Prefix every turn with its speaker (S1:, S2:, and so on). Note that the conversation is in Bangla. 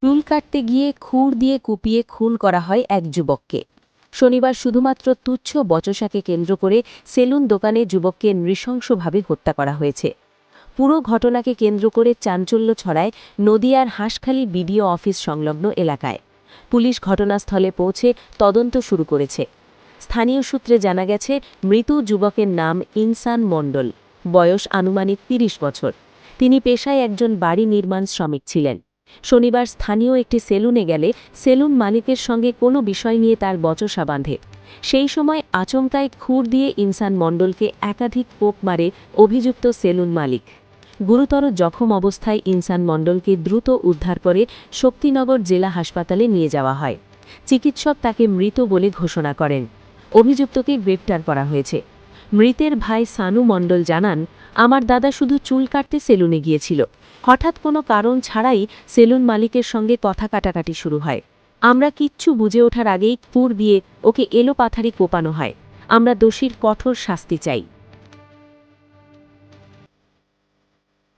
S1: চুল কাটতে গিয়ে খুর দিয়ে কুপিয়ে খুন করা হয় এক যুবককে। শনিবার শুধুমাত্র তুচ্ছ বচসাকে কেন্দ্র করে সেলুন দোকানে যুবককে নৃশংসভাবে হত্যা করা হয়েছে। পুরো ঘটনাকে কেন্দ্র করে চাঞ্চল্য ছড়ায় নদিয়ার হাঁসখালি বিডিও অফিস সংলগ্ন এলাকায়। পুলিশ ঘটনাস্থলে পৌঁছে তদন্ত শুরু করেছে। স্থানীয় সূত্রে জানা গেছে, মৃত যুবকের নাম ইনসান মণ্ডল, বয়স আনুমানিক ৩০ বছর। তিনি পেশায় একজন বাড়ি নির্মাণ শ্রমিক ছিলেন। শনিবার স্থানীয় একটি সেলুনে গেলে সেলুন মালিকের সঙ্গে কোনো বিষয় নিয়ে তার বচসা বাঁধে। সেই সময় আচমকায় খুর দিয়ে ইনসান মণ্ডলকে একাধিক কোপ মারে অভিযুক্ত সেলুন মালিক। গুরুতর জখম অবস্থায় ইনসান মণ্ডলকে দ্রুত উদ্ধার করে শক্তিনগর জেলা হাসপাতালে নিয়ে যাওয়া হয়। চিকিৎসক তাকে মৃত বলে ঘোষণা করেন। অভিযুক্তকে গ্রেপ্তার করা হয়েছে। মৃতের ভাই সানু মণ্ডল জানান, আমার দাদা শুধু চুল কাটতে সেলুনে গিয়েছিল। হঠাৎ কোনো কারণ ছাড়াই সেলুন মালিকের সঙ্গে কথা কাটাকাটি শুরু হয়। আমরা কিচ্ছু বুঝে ওঠার আগেই খুর দিয়ে ওকে এলোপাথারি কোপানো হয়। আমরা দোষীর কঠোর শাস্তি চাই।